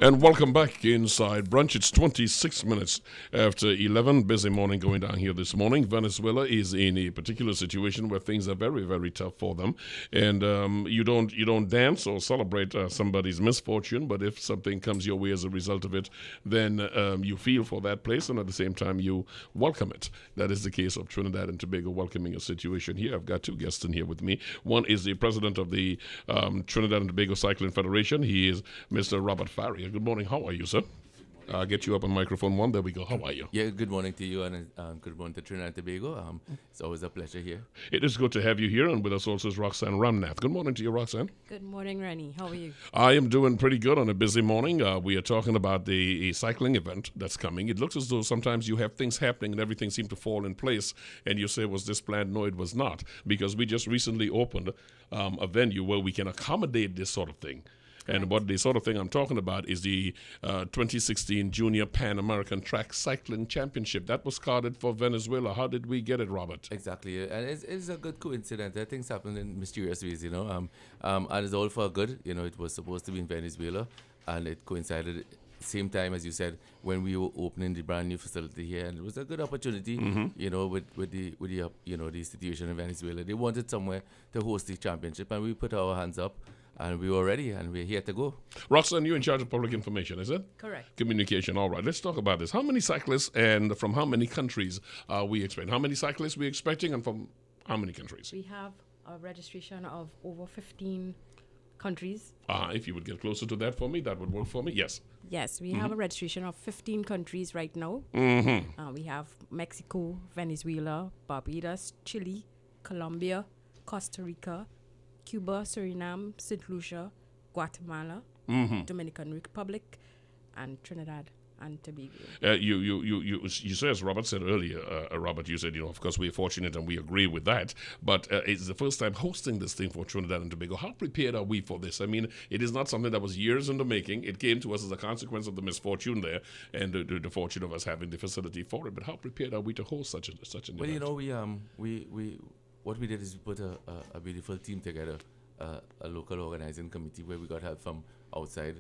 And welcome back inside Brunch. It's 26 minutes after 11. Busy morning going down here this morning. Venezuela is in a particular situation where things are very, very tough for them. And you don't dance or celebrate somebody's misfortune, but if something comes your way as a result of it, then you feel for that place, and at the same time you welcome it. That is the case of Trinidad and Tobago welcoming a situation here. I've got two guests in here with me. One is the president of the Trinidad and Tobago Cycling Federation. He is Mr. Robert Farias. Good morning. How are you, sir? I'll get you up on microphone one. There we go. How are you? Yeah, good morning to you and good morning to Trinidad and Tobago. It's always a pleasure here. It is good to have you here, and with us also is Roxanne Ramnath. Good morning to you, Roxanne. Good morning, Rennie. How are you? I am doing pretty good on a busy morning. We are talking about the cycling event that's coming. It looks as though sometimes you have things happening and everything seemed to fall in place, and you say, was this planned? No, it was not, because we just recently opened a venue where we can accommodate this sort of thing. And what the sort of thing I'm talking about is the 2016 Junior Pan American Track Cycling Championship. That was carded for Venezuela. How did we get it, Robert? Exactly. And it's a good coincidence. Things happen in mysterious ways, and it's all for good. It was supposed to be in Venezuela, and it coincided same time, as you said, when we were opening the brand new facility here, and it was a good opportunity, with the situation in Venezuela. They wanted somewhere to host the championship, and we put our hands up. And we were ready, and we're here to go. Roxanne, you're in charge of public information, is it? Correct. Communication, all right. Let's talk about this. How many cyclists and from how many countries are we expecting? How many cyclists are we expecting, and from how many countries? We have a registration of over 15 countries. If you would get closer to that for me, that would work for me. Yes. Yes, we have a registration of 15 countries right now. We have Mexico, Venezuela, Barbados, Chile, Colombia, Costa Rica, Cuba, Suriname, St. Lucia, Guatemala, Dominican Republic, and Trinidad and Tobago. You say, as Robert said earlier, Robert, you said, of course we're fortunate and we agree with that, but it's the first time hosting this thing for Trinidad and Tobago. How prepared are we for this? I mean, it is not something that was years in the making. It came to us as a consequence of the misfortune there and the fortune of us having the facility for it. But how prepared are we to host such an event? Well, we what we did is we put a beautiful team together, a local organizing committee where we got help from outside,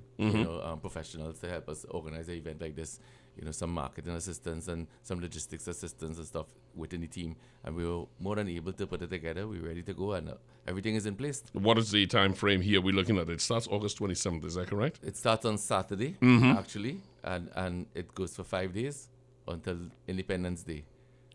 professionals to help us organize an event like this. Some marketing assistance and some logistics assistance and stuff within the team. And we were more than able to put it together. We're ready to go, and everything is in place. What is the time frame here we're looking at? It starts August 27th, is that correct? It starts on Saturday, actually, and it goes for 5 days until Independence Day.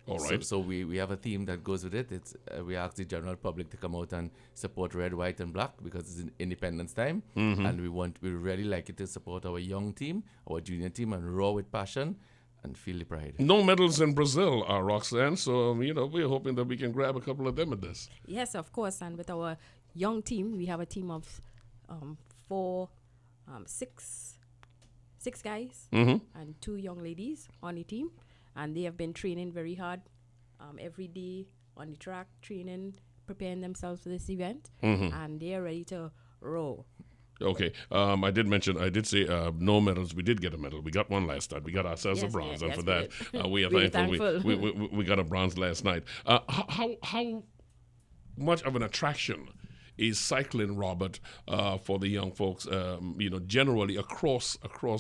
All right. So we have a theme that goes with it. It's we ask the general public to come out and support red, white, and black because it's in Independence time, and we really like it to support our young team, our junior team, and raw with passion and feel the pride. No medals in Brazil, Roxanne. So we're hoping that we can grab a couple of them at this. Yes, of course. And with our young team, we have a team of six guys and 2 young ladies on the team. And they have been training very hard every day on the track, training, preparing themselves for this event. And they are ready to roll. Okay. I did say no medals. We did get a medal. We got one last night. We got ourselves a bronze. And for that, we are thankful. We got a bronze last night. How much of an attraction is cycling, Robert, for the young folks, generally across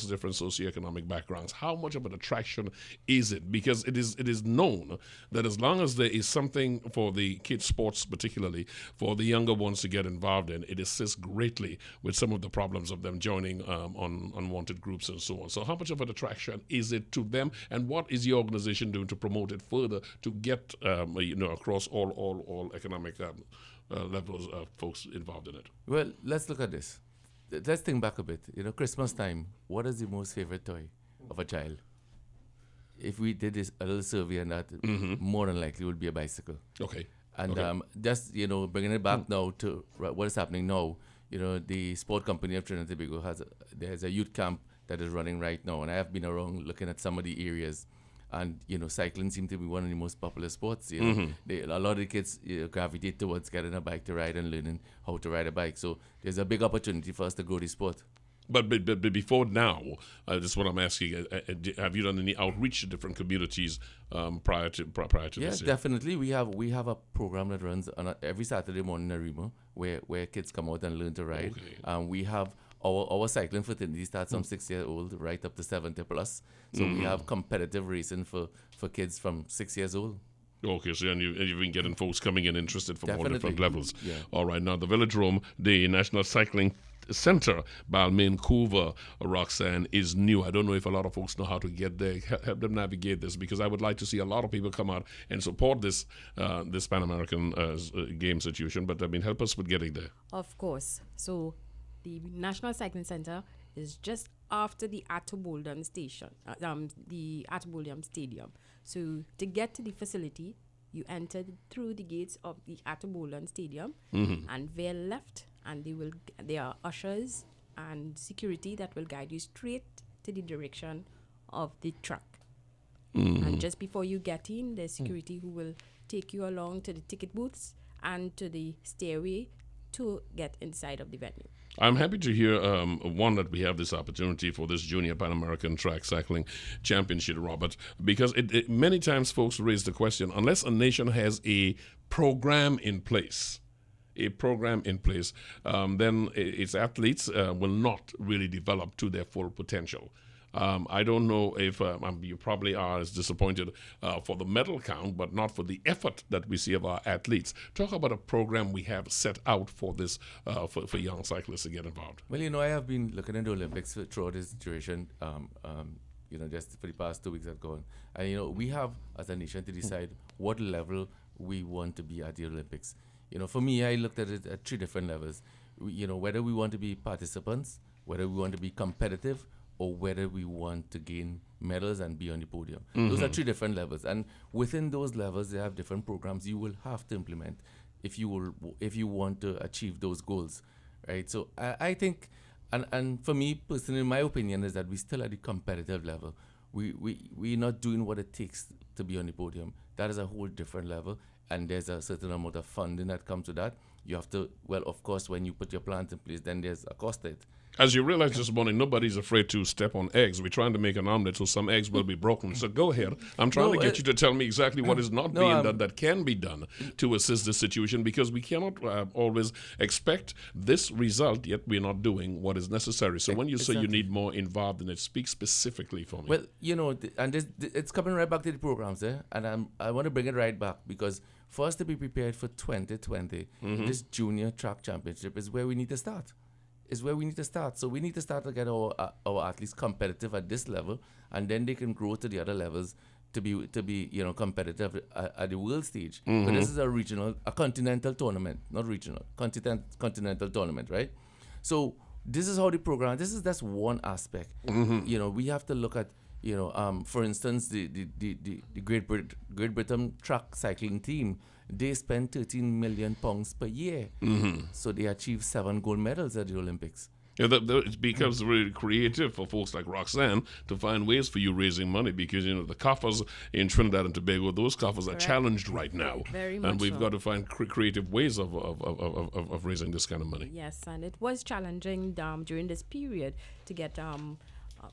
different socioeconomic backgrounds? How much of an attraction is it? Because it is known that as long as there is something for the kids' sports, particularly for the younger ones to get involved in, it assists greatly with some of the problems of them joining on unwanted groups and so on. So how much of an attraction is it to them, and what is your organization doing to promote it further to get across all economic levels of folks involved in it? Well, let's look at this. Let's think back a bit. Christmas time, what is the most favorite toy of a child? If we did a little survey on that, more than likely it would be a bicycle. Okay. And just, bringing it back now to what is happening now, the sport company of Trinidad and Tobago there's a youth camp that is running right now. And I have been around looking at some of the areas. And, cycling seems to be one of the most popular sports. A lot of the kids gravitate towards getting a bike to ride and learning how to ride a bike. So there's a big opportunity for us to grow the sport. But before now, just what I'm asking, have you done any outreach to different communities prior to this? Yes, definitely. We have a program that runs on every Saturday morning in Arima where kids come out and learn to ride. Okay. We have our cycling fraternity starts from 6 years old right up to 70 plus. So we have competitive racing for kids from 6 years old. Okay, so and you've been getting folks coming in interested from all Definitely. different levels. Yeah. All right, now the Velodrome, the National Cycling Center, Balmain, Couva, Roxanne, is new. I don't know if a lot of folks know how to get there. Help them navigate this, because I would like to see a lot of people come out and support this this Pan American game situation. But I mean, help us with getting there. Of course. So the National Cycling Center is just after the Atoboldam station, the Atoboldam Stadium. So to get to the facility, you enter through the gates of the Atoboldam Stadium and veer left, and there are ushers and security that will guide you straight to the direction of the track. And just before you get in, there's security who will take you along to the ticket booths and to the stairway to get inside of the venue. I'm happy to hear, one, that we have this opportunity for this Junior Pan American Track Cycling Championship, Robert, because it many times folks raise the question, unless a nation has a program in place, then its athletes will not really develop to their full potential. I don't know if you probably are as disappointed for the medal count, but not for the effort that we see of our athletes. Talk about a program we have set out for this, for young cyclists to get involved. Well, I have been looking at the Olympics throughout this duration, just for the past 2 weeks I've gone. And, we have, as a nation, to decide what level we want to be at the Olympics. For me, I looked at it at 3 different levels. Whether we want to be participants, whether we want to be competitive, or whether we want to gain medals and be on the podium. Those are 3 different levels. And within those levels, they have different programs you will have to implement if you want to achieve those goals, right? So I think, and for me personally, my opinion is that we're still at the competitive level. We're not doing what it takes to be on the podium. That is a whole different level, and there's a certain amount of funding that comes to that. You have to, well, of course, when you put your plans in place, then there's a cost to it. As you realize this morning, nobody's afraid to step on eggs. We're trying to make an omelette, so some eggs will be broken. So go ahead. I'm trying to get you to tell me exactly what is not being done that can be done to assist the situation, because we cannot always expect this result, yet we're not doing what is necessary. So when you say you need more involved in it, speak specifically for me. Well, and it's coming right back to the programs, and I want to bring it right back, because for us to be prepared for 2020, this Junior Track Championship is where we need to start. So we need to start to get our athletes competitive at this level, and then they can grow to the other levels to be competitive at the world stage. But this is a continental tournament, not regional, continental tournament, right? So this is how the program. That's one aspect. We have to look at for instance, the Great Britain track cycling team. They spend £13 million per year. So they achieve 7 gold medals at the Olympics. Yeah, it becomes really creative for folks like Roxanne to find ways for you raising money, because the coffers in Trinidad and Tobago, those coffers are challenged right now. Very much and we've so. got to find creative ways of raising this kind of money. Yes, and it was challenging during this period to get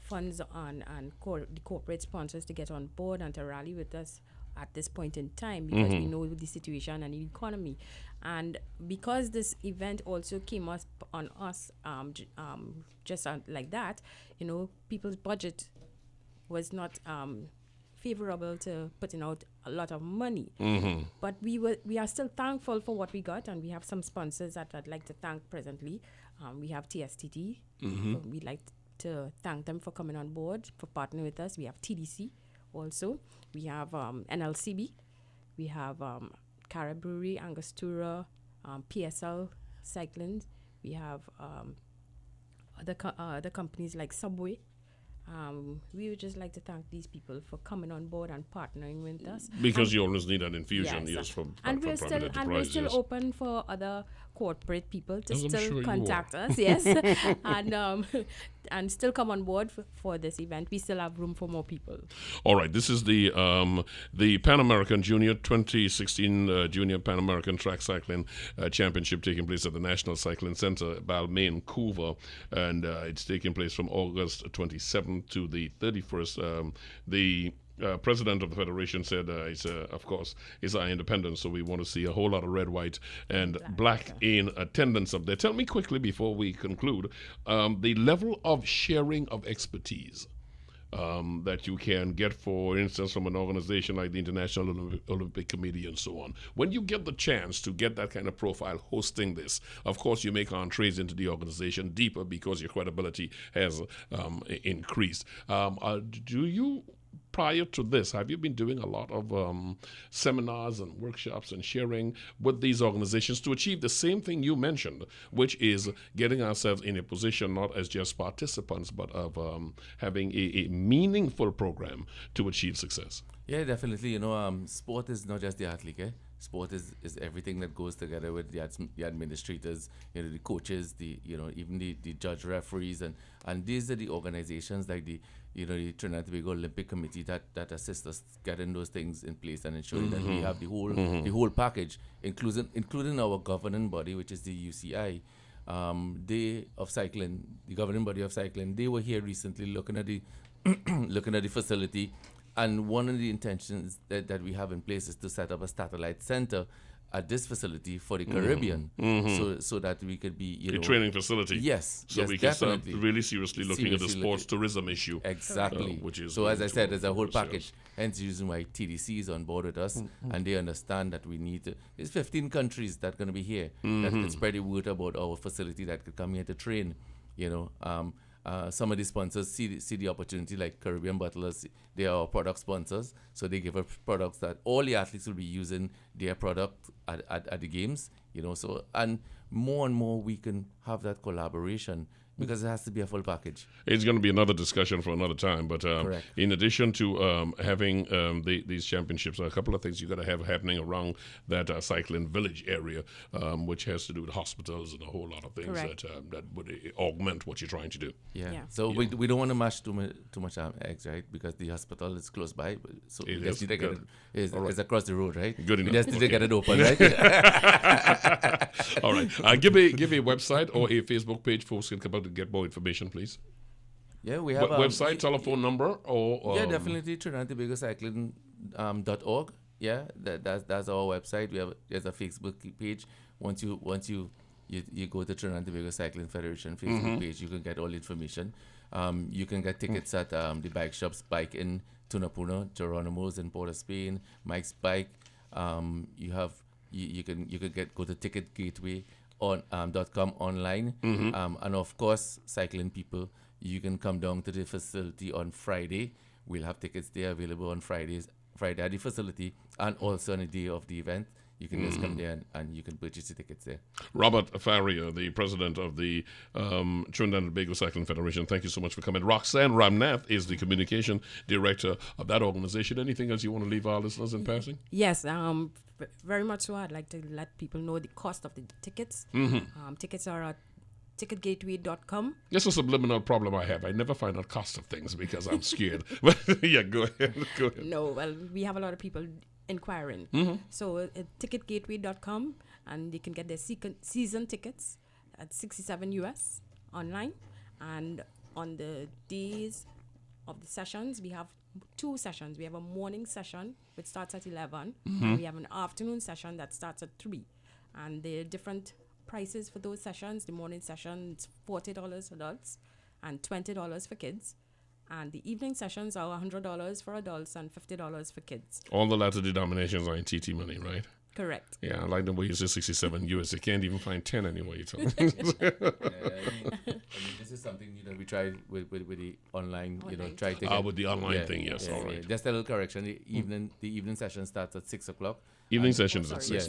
funds on and the corporate sponsors to get on board and to rally with us at this point in time, because we know the situation and the economy. And because this event also came up on us just like that, people's budget was not favorable to putting out a lot of money. But we are still thankful for what we got, and we have some sponsors that I'd like to thank presently. We have TSTT. So we'd like to thank them for coming on board, for partnering with us. We have TDC also. We have NLCB. We have Carib Brewery, Angostura, PSL Cycling. We have other companies like Subway. We would just like to thank these people for coming on board and partnering with us. Because you always need an infusion, from we're still open for other corporate people to still contact us, yes, and still come on board for this event. We still have room for more people. All right, this is the Pan American Junior 2016 Junior Pan American Track Cycling Championship taking place at the National Cycling Center, Balmain, Couva, and it's taking place from August 27th to the 31st. president of the federation said, of course, it's our independence, so we want to see a whole lot of red, white, and black in attendance up there. Tell me quickly before we conclude, the level of sharing of expertise that you can get, for instance, from an organization like the International Olympic Committee and so on. When you get the chance to get that kind of profile hosting this, of course, you make entrees into the organization deeper because your credibility has increased. Do you, prior to this, have you been doing a lot of seminars and workshops and sharing with these organizations to achieve the same thing you mentioned, which is getting ourselves in a position not as just participants, but of having a meaningful program to achieve success? Yeah, definitely. Sport is not just the athlete. Sport is everything that goes together with the administrators, the coaches, even the judge referees, and these are the organizations like the Trinidad and Tobago Olympic Committee that assist us getting those things in place and ensuring that we have the whole package, including our governing body, which is the UCI. The governing body of cycling, they were here recently looking at the facility, and one of the intentions that we have in place is to set up a satellite center at this facility for the Caribbean, so that we could be a training facility. Yes, so we can start really seriously looking at the sports tourism issue. Exactly. Which is so, as I said, there's a whole package. Hence the reason why TDC is on board with us, and they understand that we need to. There's 15 countries that are going to be here that can spread the word about our facility, that could come here to train. Some of the sponsors see the opportunity, like Caribbean Bottlers. They are our product sponsors, so they give us products that all the athletes will be using their product at the games. So, and more we can have that collaboration, because it has to be a full package. It's going to be another discussion for another time, but in addition to having these championships, a couple of things you got to have happening around that cycling village area, which has to do with hospitals and a whole lot of things that would augment what you're trying to do. Yeah. So we don't want to mash too much eggs, right? Because the hospital is close by, so we just need to get it's across the road, right? Good enough. We just need to get it open, right? All right. Give a website or a Facebook page folks can come out to get more information, please. Yeah, we have website, telephone number, or yeah, definitely Trinidad and Tobago Cycling .org. Yeah, that's our website. There's a Facebook page. Once you go to Trinidad and Tobago Cycling Federation Facebook page, you can get all the information. You can get tickets at the bike shops, Bike in Tunapuna, Geronimo's in Port of Spain, Mike's Bike. You can go to Ticket Gateway on .com online, and of course, cycling people, you can come down to the facility on Friday. We'll have tickets there available on Friday at the facility, and also on the day of the event. You can just come there and you can purchase the tickets there. Robert Farias, the president of the Trinidad and Tobago Cycling Federation, thank you so much for coming. Roxanne Ramnath is the communication director of that organization. Anything else you want to leave our listeners in passing? Yes, very much so. I'd like to let people know the cost of the tickets. Tickets are at ticketgateway.com. That's a subliminal problem I have. I never find out cost of things because I'm scared. But yeah, go ahead. No, well, we have a lot of people inquiring. So ticketgateway.com, and they can get their season tickets at $67 US online. And on the days of the sessions, we have 2 sessions. We have a morning session which starts at 11, and we have an afternoon session that starts at 3. And there are different prices for those sessions. The morning session is $40 for adults and $20 for kids. And the evening sessions are $100 for adults and $50 for kids. All the latter denominations are in TT money, right? Correct. Yeah, I like the way you say 67 US. You can't even find 10 anyway. This is something we tried with the online. Try to with the online thing, yes. All right. Just a little correction. The evening session starts at 6:00. Evening sessions at 6. Yes.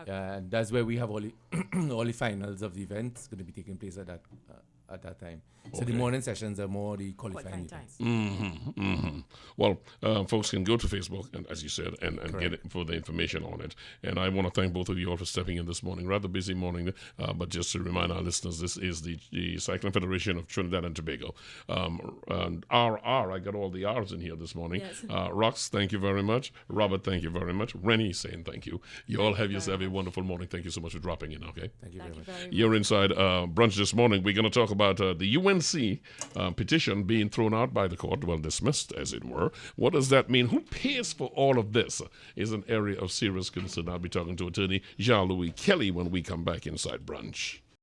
And that's where we have all the finals of the event. It's going to be taking place at that time. So the morning sessions are more the qualifying events. Well, folks can go to Facebook, and as you said, and get it for the information on it. And I want to thank both of you all for stepping in this morning. Rather busy morning, but just to remind our listeners, this is the Cycling Federation of Trinidad and Tobago. And I got all the R's in here this morning. Yes. Rox, thank you very much. Robert, thank you very much. Rennie saying thank you. You all have yourself a wonderful morning. Thank you so much for dropping in, okay? Thank you very much. You're inside Brunch this morning. We're going to talk about the UNC petition being thrown out by the court, well, dismissed as it were. What does that mean? Who pays for all of this is an area of serious concern. I'll be talking to attorney Jean-Louis Kelly when we come back inside Brunch.